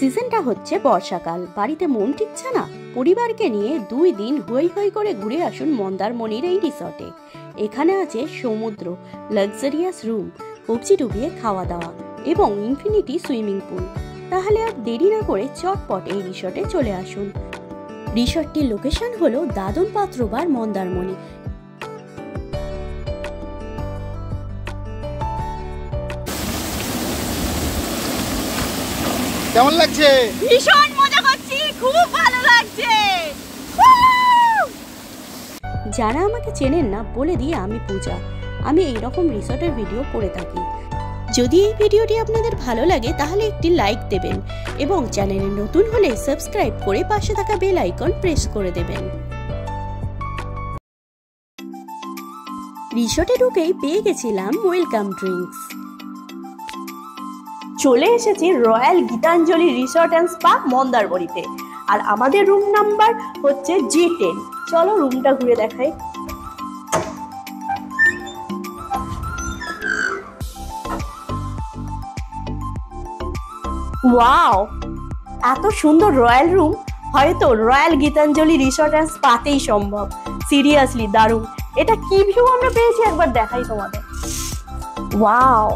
সিজনটা হচ্ছে বর্ষাকাল। বাড়িতে মন টিকছে না, পরিবারকে নিয়ে 2 দিন হই হই করে ঘুরে আসুন মন্দারমণির এই রিসর্টে। এখানে আছে সমুদ্র, লাক্সারিয়াস রুম, কবজি ডুবিয়ে খাওয়া দাওয়া এবং ইনফিনিটি সুইমিং পুল। তাহলে আর দেরি না করে চটপট এই রিসর্টে চলে আসুন। রিসর্টটির লোকেশন হলো দাদন পাত্রবার মন্দারমণি। কেমন লাগছে? ভীষণ মজা করছি, খুব ভালো লাগছে। যারা আমাকে চেনেন না বলে দিয়ে আমি পূজা। আমি এইরকম রিসর্টের ভিডিও করে থাকি। যদি এই ভিডিওটি আপনাদের ভালো লাগে তাহলে একটি লাইক দেবেন এবং চ্যানেলে নতুন হলে সাবস্ক্রাইব করে পাশে থাকা বেল আইকন প্রেস করে দেবেন। রিসর্টে ঢুকেই পেয়ে গেছিলাম ওয়েলকাম ড্রিঙ্কস। চলে এসেছি royal Gitanjali resort and spa মন্দারমণিতে, আর আমাদের রুম নাম্বার হচ্ছে G10। চলো রুমটা ঘুরে দেখাই। ওয়াও, এত সুন্দর রয়্যাল রুম হয়তো রয়্যাল গীতাঞ্জলি রিসর্ট অ্যান্ড স্পাতেই সম্ভব। সিরিয়াসলি দারুণ। এটা কি ভিউ আমরা পেয়েছি একবার দেখাই তোমাদের। Wow,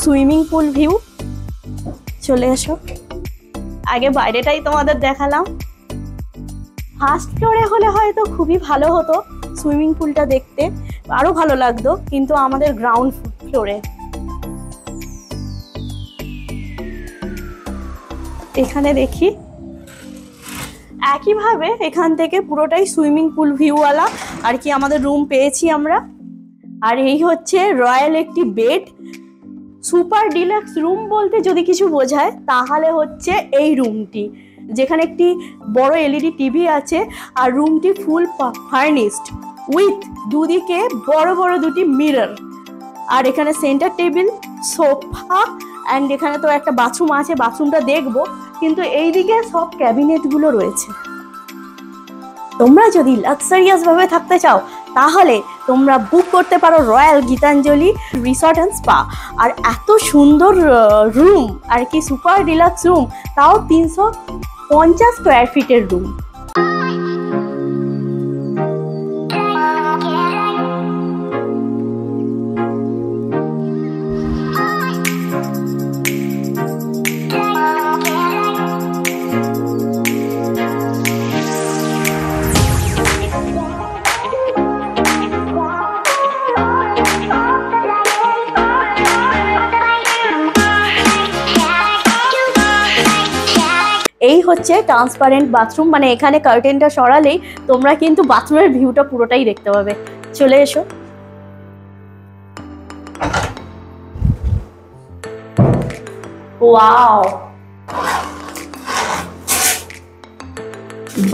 swimming pool view. চলে এসো, আগে বাইরেটাই তোমাদের দেখালাম। ফার্স্ট ফ্লোরে হলে হয়তো খুবই ভালো হতো, সুইমিং পুলটা দেখতে আরো ভালো লাগতো, কিন্তু আমাদের গ্রাউন্ড ফ্লোরে। এখানে দেখি একইভাবে এখান থেকে পুরোটাই সুইমিং পুল ভিউওয়ালা আর কি আমাদের রুম পেয়েছি আমরা। আর এই হচ্ছে রয়্যাল একটি বেড। সুপার ডিলাক্স রুম বলতে যদি কিছু বোঝায় তাহলে হচ্ছে এই রুমটি, যেখানে একটি বড় এলইডি টিভি আছে আর রুমটি ফুল ফার্নিশড উইথ দুদিকে বড় বড় দুটি মিরর। আর এখানে সেন্টার টেবিল, সোফা অ্যান্ড এখানে তো একটা বাথরুম আছে, বাথরুমটা দেখবো, কিন্তু এইদিকে সব ক্যাবিনেটগুলো রয়েছে। তোমরা যদি লাক্সারিয়াস ভাবে থাকতে চাও তাহলে তোমরা বুক করতে পারো royal Gitanjali resort and spa. আর এত সুন্দর রুম আর কি, সুপার ডিলাক্স রুম, তাও 350 স্কোয়ার ফিটের রুম। এই হচ্ছে ট্রান্সপারেন্ট বাথরুম, মানে এখানে কার্টেনটা সরালেই তোমরা কিন্তু বাথরুমের ভিউটা পুরোটাই দেখতে পাবে। চলে এসো। ওয়াও,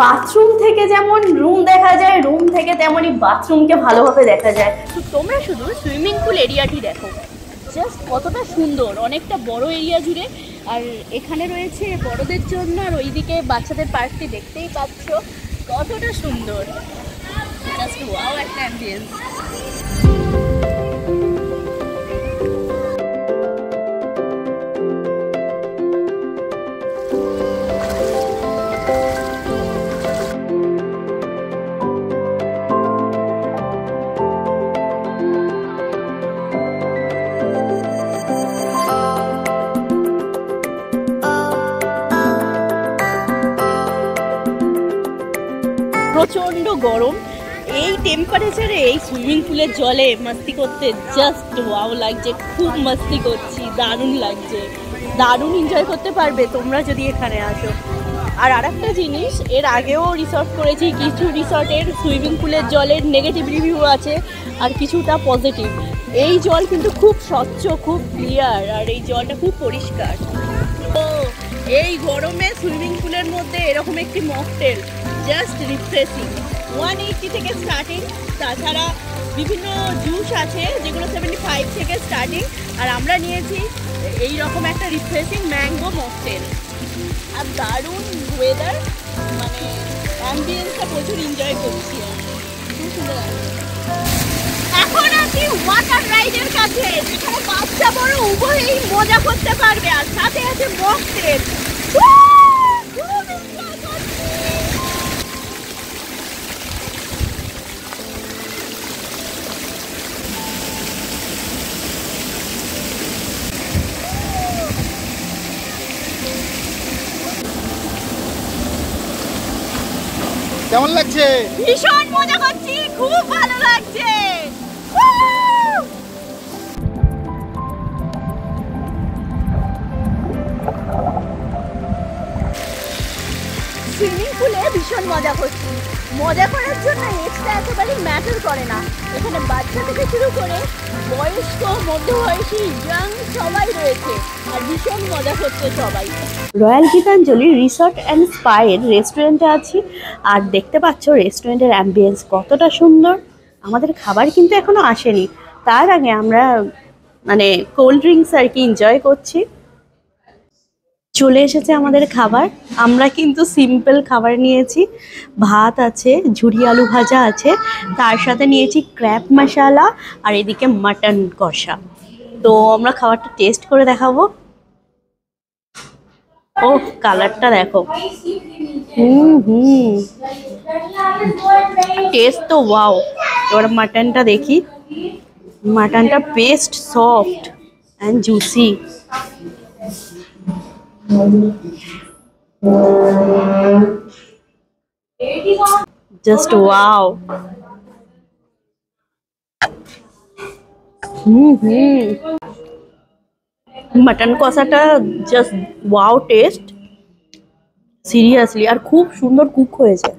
বাথরুম থেকে যেমন রুম দেখা যায়, রুম থেকে তেমনই বাথরুমকে ভালোভাবে দেখা যায়। তো তোমরা শুধু সুইমিং পুল এরিয়াটি দেখো, জাস্ট কতটা সুন্দর, অনেকটা বড় এরিয়া জুড়ে। আর এখানে রয়েছে বড়দের জন্য, আর ওইদিকে বাচ্চাদের পার্কটি দেখতেই পাচ্ছ কতটা সুন্দর। জাস্ট ওয়াও একটা অ্যাম্বিয়েন্স। প্রচন্ড গরম, এই টেম্পারেচারে এই সুইমিং পুলের জলে মাস্তি করতে জাস্ট ওয়াও লাগছে। খুব মাস্তি করছি, দারুণ লাগছে, দারুণ এনজয় করতে পারবে তোমরা যদি এখানে আসো। আর আরেকটা জিনিস, এর আগেও রিসর্ট করেছি, কিছু রিসর্টের সুইমিং পুলের জলের নেগেটিভ রিভিউ আছে আর কিছুটা পজিটিভ। এই জল কিন্তু খুব স্বচ্ছ, খুব ক্লিয়ার, আর এই জলটা খুব পরিষ্কার। তো এই গরমে সুইমিং পুলের মধ্যে এরকম একটি মকটেল জাস্ট রিফ্রেশিং। 180 থেকে স্টার্টিং, তাছাড়া বিভিন্ন জুস আছে যেগুলো 75 থেকে স্টার্টিং। আর আমরা নিয়েছি এইরকম একটা রিফ্রেশিং ম্যাঙ্গো মকটেল। আর দারুণ ওয়েদার, মানে অ্যাম্বিয়েন্সটা প্রচুর এনজয় করছি, খুব সুন্দর লাগছে। এখন আছি ওয়াটার রাইডের কাছে, যেখানে বাচ্চা বড় উভয়ই মজা করতে পারে। আর সাথে আছে মকটেল। কেমন লাগছে? ভীষণ মজা করছি, খুব ভালো লাগছে। সুইমিং পুলে ভীষণ মজা করছি। মজা করার জন্য এক্সট্রা একেবারেই ম্যাটার করে না। এখানে বাচ্চা থেকে শুরু করে বয়স্ক, মধ্যবয়সী, ইয়াং সবাই রয়েছে আর ভীষণ মজা করছে সবাই। রয়্যাল গীতাঞ্জলি রিসর্ট অ্যান্ড স্পায়ের রেস্টুরেন্টে আছি আর দেখতে পাচ্ছ রেস্টুরেন্টের অ্যাম্বিয়েন্স কতটা সুন্দর। আমাদের খাবার কিন্তু এখনো আসেনি, তার আগে আমরা মানে কোল্ড ড্রিঙ্কস আর কি এনজয় করছি। চলে এসেছে আমাদের খাবার। আমরা কিন্তু সিম্পল খাবার নিয়েছি, ভাত আছে, ঝুরি আলু ভাজা আছে, তার সাথে নিয়েছি ক্র্যাব মশালা আর এদিকে মাটন কষা। তো আমরা খাবারটা টেস্ট করে দেখাবো। ও কালারটা দেখো, টেস্ট তো ওয়াও। এবার মাটনটা দেখি। মাটনটা পেস্ট soft and juicy. Just wow. Mutton কষাটা জাস্ট ওয়াও টেস্ট, সিরিয়াসলি, আর খুব সুন্দর কুক হয়েছে।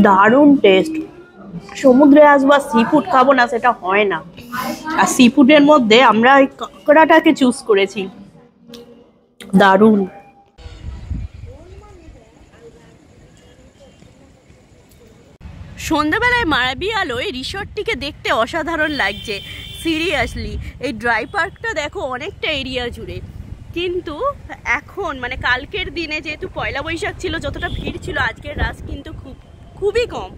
দারুণ টেস্ট। সমুদ্রে আসবো আর সি ফুড খাবো না সেটা হয় না। আর সি ফুডের মধ্যে আমরা এই কাঁকড়াটাকে চুজ করেছি। দারুণ। সন্ধ্যাবেলায় মায়াবী আলোয় রিসর্টটিকে দেখতে অসাধারণ লাগছে সিরিয়াসলি। এই ড্রাই পার্কটা দেখো অনেকটা এরিয়া জুড়ে, কিন্তু এখন মানে কালকের দিনে যেহেতু পয়লা বৈশাখ ছিল, যতটা ভিড় ছিল আজকের রাস কিন্তু খুবই কম,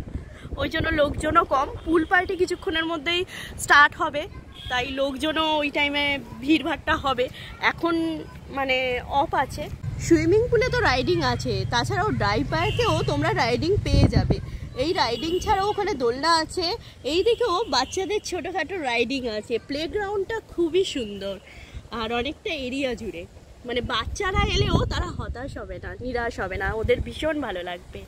ওই জন্য লোকজনও কম। পুল পার্টি কিছুক্ষণের মধ্যেই স্টার্ট হবে, তাই লোকজনও ওই টাইমে ভিড়ভাড়টা হবে। এখন মানে অফ আছে। সুইমিং পুলে তো রাইডিং আছে, তাছাড়াও ড্রাই পার্কেও তোমরা রাইডিং পেয়ে যাবে। এই রাইডিং ছাড়াও ওখানে দোলনা আছে, এই দিকেও বাচ্চাদের ছোটোখাটো রাইডিং আছে। প্লেগ্রাউন্ডটা খুবই সুন্দর আর অনেকটা এরিয়া জুড়ে, মানে বাচ্চারা এলেও তারা হতাশ হবে না, নিরাশ হবে না, ওদের ভীষণ ভালো লাগবে।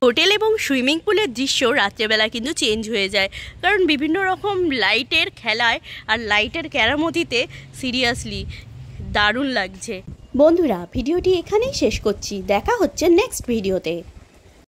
হোটেল এবং সুইমিং পুলের দৃশ্য রাত্রেবেলা কিন্তু চেঞ্জ হয়ে যায়, কারণ বিভিন্ন রকম লাইটের খেলায় আর লাইটের কেরামতিতে সিরিয়াসলি দারুণ লাগছে। বন্ধুরা, ভিডিওটি এখানেই শেষ করছি। দেখা হচ্ছে নেক্সট ভিডিওতে।